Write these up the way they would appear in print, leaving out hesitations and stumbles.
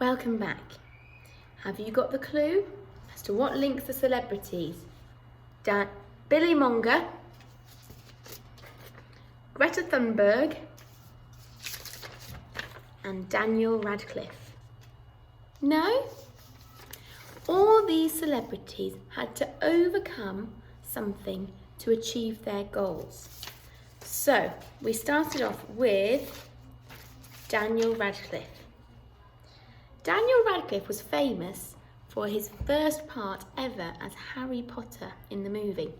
Welcome back. Have you got the clue as to what links the celebrities? Billy Monger, Greta Thunberg, and Daniel Radcliffe? No? All these celebrities had to overcome something to achieve their goals. So we started off with Daniel Radcliffe. Daniel Radcliffe was famous for his first part ever as Harry Potter in the movie.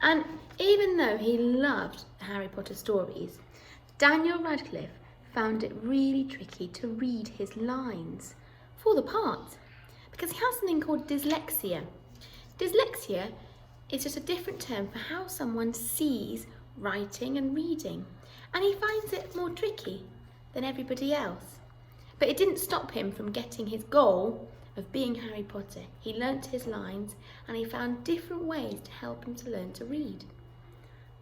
And even though he loved the Harry Potter stories, Daniel Radcliffe found it really tricky to read his lines for the part because he has something called dyslexia. Dyslexia is just a different term for how someone sees writing and reading, and he finds it more tricky than everybody else. But it didn't stop him from getting his goal of being Harry Potter. He learnt his lines and he found different ways to help him to learn to read.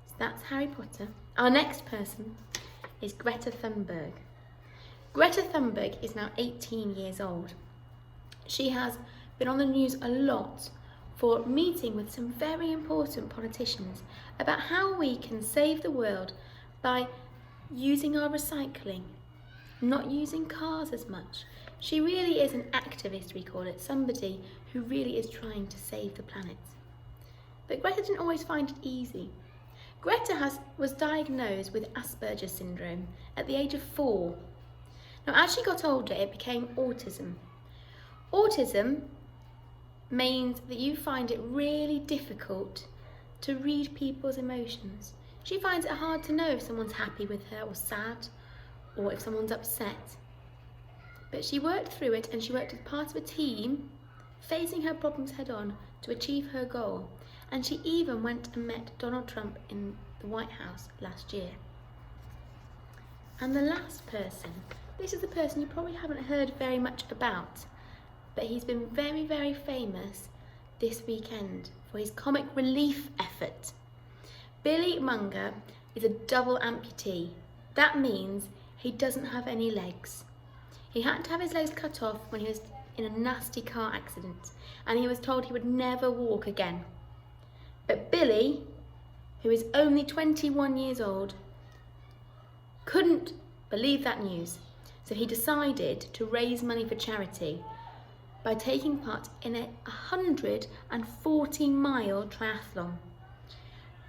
So that's Harry Potter. Our next person is Greta Thunberg. Greta Thunberg is now 18 years old. She has been on the news a lot for meeting with some very important politicians about how we can save the world by using our recycling, not using cars as much. She really is an activist, we call it, somebody who really is trying to save the planet. But Greta didn't always find it easy. Greta was diagnosed with Asperger's syndrome at the age of 4. Now, as she got older, it became autism. Autism means that you find it really difficult to read people's emotions. She finds it hard to know if someone's happy with her or sad, or if someone's upset. But she worked through it, and she worked as part of a team, facing her problems head on to achieve her goal. And she even went and met Donald Trump in the White House last year. And the last person, this is the person you probably haven't heard very much about, but he's been very, very famous this weekend for his comic relief effort. Billy Monger is a double amputee. That means he doesn't have any legs. He had to have his legs cut off when he was in a nasty car accident, and he was told he would never walk again. But Billy, who is only 21 years old, couldn't believe that news. So he decided to raise money for charity by taking part in a 140-mile triathlon.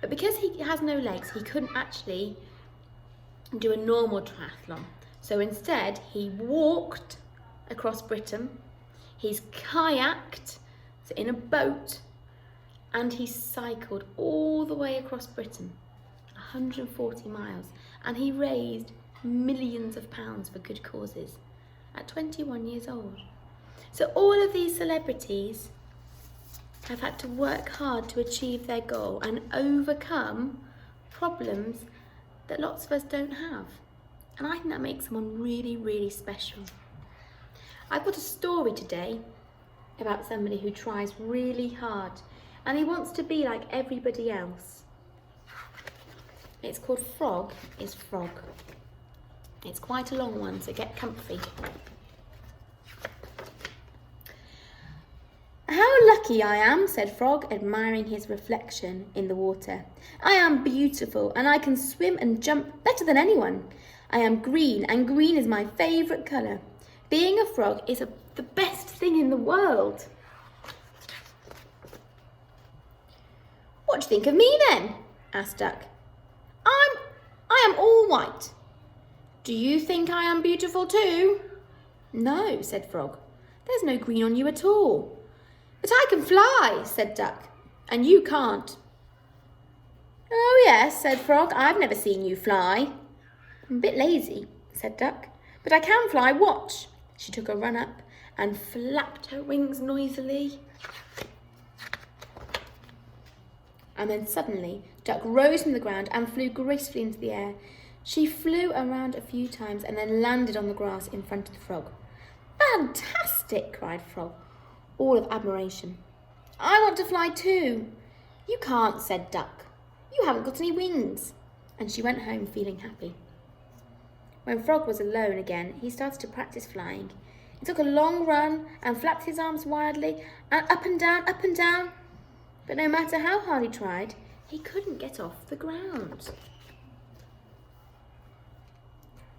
But because he has no legs, he couldn't actually do a normal triathlon. So instead, he walked across Britain, he's kayaked, so in a boat, and he cycled all the way across Britain, 140 miles, and he raised millions of pounds for good causes at 21 years old. So all of these celebrities have had to work hard to achieve their goal and overcome problems that lots of us don't have. And I think that makes someone really, really special. I've got a story today about somebody who tries really hard and he wants to be like everybody else. It's called Frog is Frog. It's quite a long one, so get comfy. How lucky I am, said Frog, admiring his reflection in the water. I am beautiful and I can swim and jump better than anyone. I am green and green is my favourite colour. Being a frog is the best thing in the world. What do you think of me then? Asked Duck. I am all white. Do you think I am beautiful too? No, said Frog. There's no green on you at all. But I can fly, said Duck, and you can't. Oh yes, said Frog, I've never seen you fly. I'm a bit lazy, said Duck, but I can fly, watch. She took a run up and flapped her wings noisily. And then suddenly, Duck rose from the ground and flew gracefully into the air. She flew around a few times and then landed on the grass in front of the frog. Fantastic, cried Frog, all of admiration. I want to fly too. You can't, said Duck. You haven't got any wings. And she went home feeling happy. When Frog was alone again, he started to practice flying. He took a long run and flapped his arms wildly and up and down. But no matter how hard he tried, he couldn't get off the ground.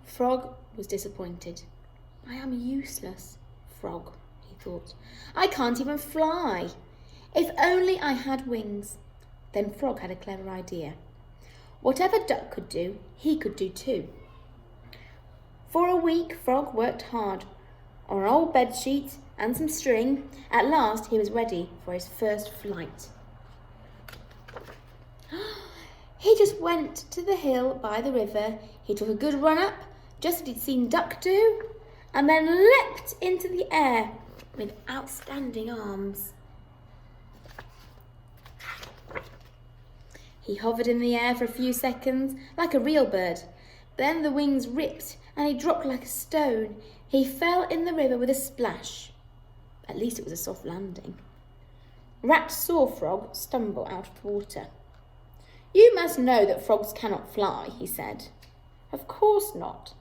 Frog was disappointed. I am useless, Frog, he thought. I can't even fly. If only I had wings. Then Frog had a clever idea. Whatever Duck could do, he could do too. For a week, Frog worked hard on an old bedsheet and some string. At last, he was ready for his first flight. He just went to the hill by the river. He took a good run up, just as he'd seen Duck do, and then leapt into the air with outstanding arms. He hovered in the air for a few seconds like a real bird. Then the wings ripped and he dropped like a stone. He fell in the river with a splash. At least it was a soft landing. Rat saw Frog stumble out of the water. You must know that frogs cannot fly, he said. Of course not.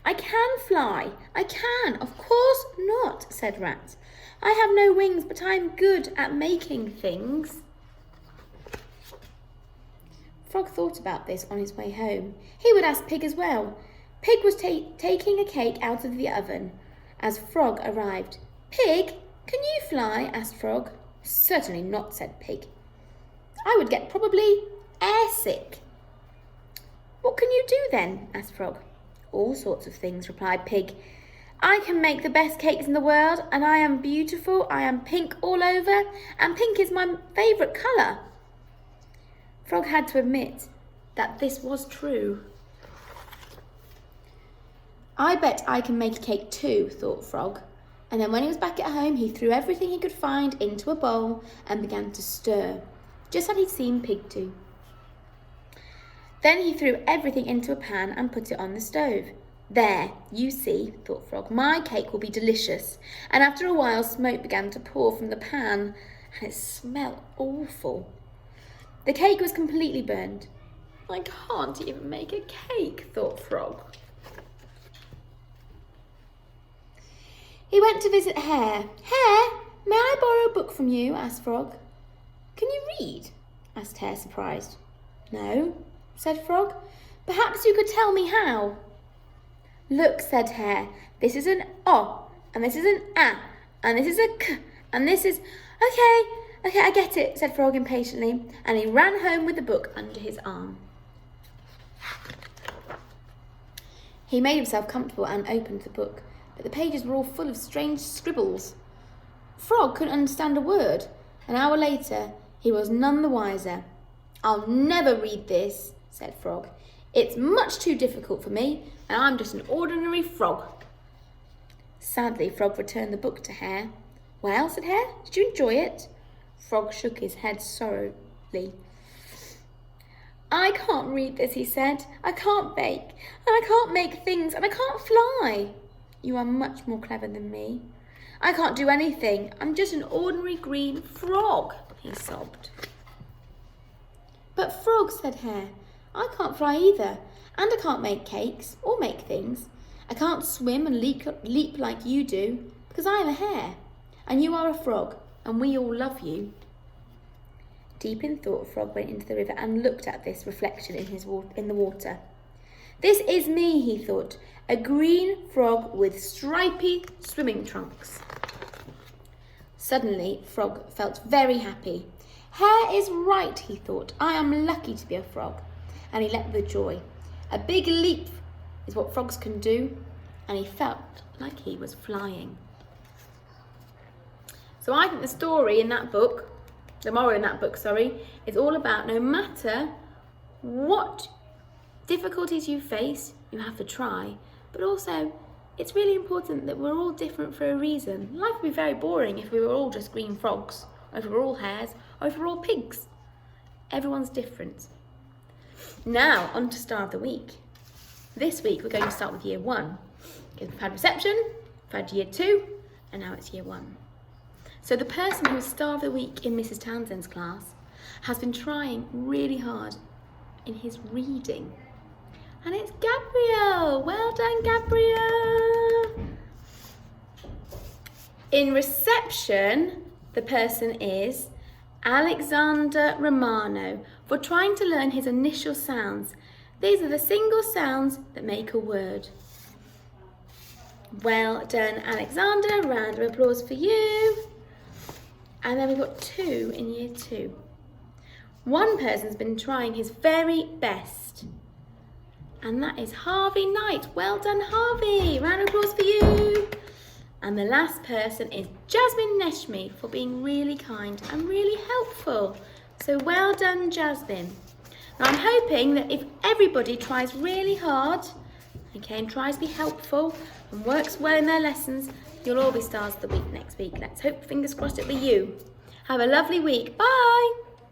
I can fly. I can. Of course not, said Rat. I have no wings, but I'm good at making things. Frog thought about this on his way home. He would ask Pig as well. Pig was taking a cake out of the oven as Frog arrived. Pig, can you fly? Asked Frog. Certainly not, said Pig. I would get probably airsick. What can you do then? Asked Frog. All sorts of things, replied Pig. I can make the best cakes in the world, and I am beautiful. I am pink all over, and pink is my favourite colour. Frog had to admit that this was true. I bet I can make a cake too, thought Frog. And then when he was back at home, he threw everything he could find into a bowl and began to stir, just as he'd seen Pig do. Then he threw everything into a pan and put it on the stove. There, you see, thought Frog, my cake will be delicious. And after a while, smoke began to pour from the pan, and it smelled awful. The cake was completely burned. I can't even make a cake, thought Frog. He went to visit Hare. Hare, may I borrow a book from you? Asked Frog. Can you read? Asked Hare, surprised. No, said Frog. Perhaps you could tell me how. Look, said Hare, this is an O, and this is an A, and this is a K, and this is... Okay, I get it, said Frog impatiently, and he ran home with the book under his arm. He made himself comfortable and opened the book, but the pages were all full of strange scribbles. Frog couldn't understand a word. An hour later, he was none the wiser. I'll never read this, said Frog. It's much too difficult for me, and I'm just an ordinary frog. Sadly, Frog returned the book to Hare. Well, said Hare, did you enjoy it? Frog shook his head sorrowfully. I can't read this, he said. I can't bake, and I can't make things, and I can't fly. You are much more clever than me. I can't do anything. I'm just an ordinary green frog, he sobbed. But Frog, said Hare, I can't fly either, and I can't make cakes or make things. I can't swim and leap like you do, because I am a hare, and you are a frog, and we all love you. Deep in thought, Frog went into the river and looked at this reflection in the water. This is me, he thought, a green frog with stripy swimming trunks. Suddenly, Frog felt very happy. Hare is right, he thought. I am lucky to be a frog. And he leapt with joy. A big leap is what frogs can do, and he felt like he was flying. So I think the story in that book, the moral in that book, is all about no matter what difficulties you face, you have to try. But also, it's really important that we're all different for a reason. Life would be very boring if we were all just green frogs, or if we were all hares, or if we were all pigs. Everyone's different. Now, on to Star of the Week. This week, we're going to start with Year 1. We've had reception, we've had Year 2, and now it's Year 1. So the person who's Star of the Week in Mrs. Townsend's class has been trying really hard in his reading. And it's Gabriel. Well done, Gabriel. In reception, the person is Alexander Romano for trying to learn his initial sounds. These are the single sounds that make a word. Well done, Alexander. Round of applause for you. And then we've got 2 in year 2. One person's been trying his very best. And that is Harvey Knight. Well done, Harvey. Round of applause for you. And the last person is Jasmine Neshmi for being really kind and really helpful. So well done, Jasmine. Now I'm hoping that if everybody tries really hard, okay, and tries to be helpful and works well in their lessons, you'll all be stars of the week next week. Let's hope, fingers crossed, it'll be you. Have a lovely week. Bye.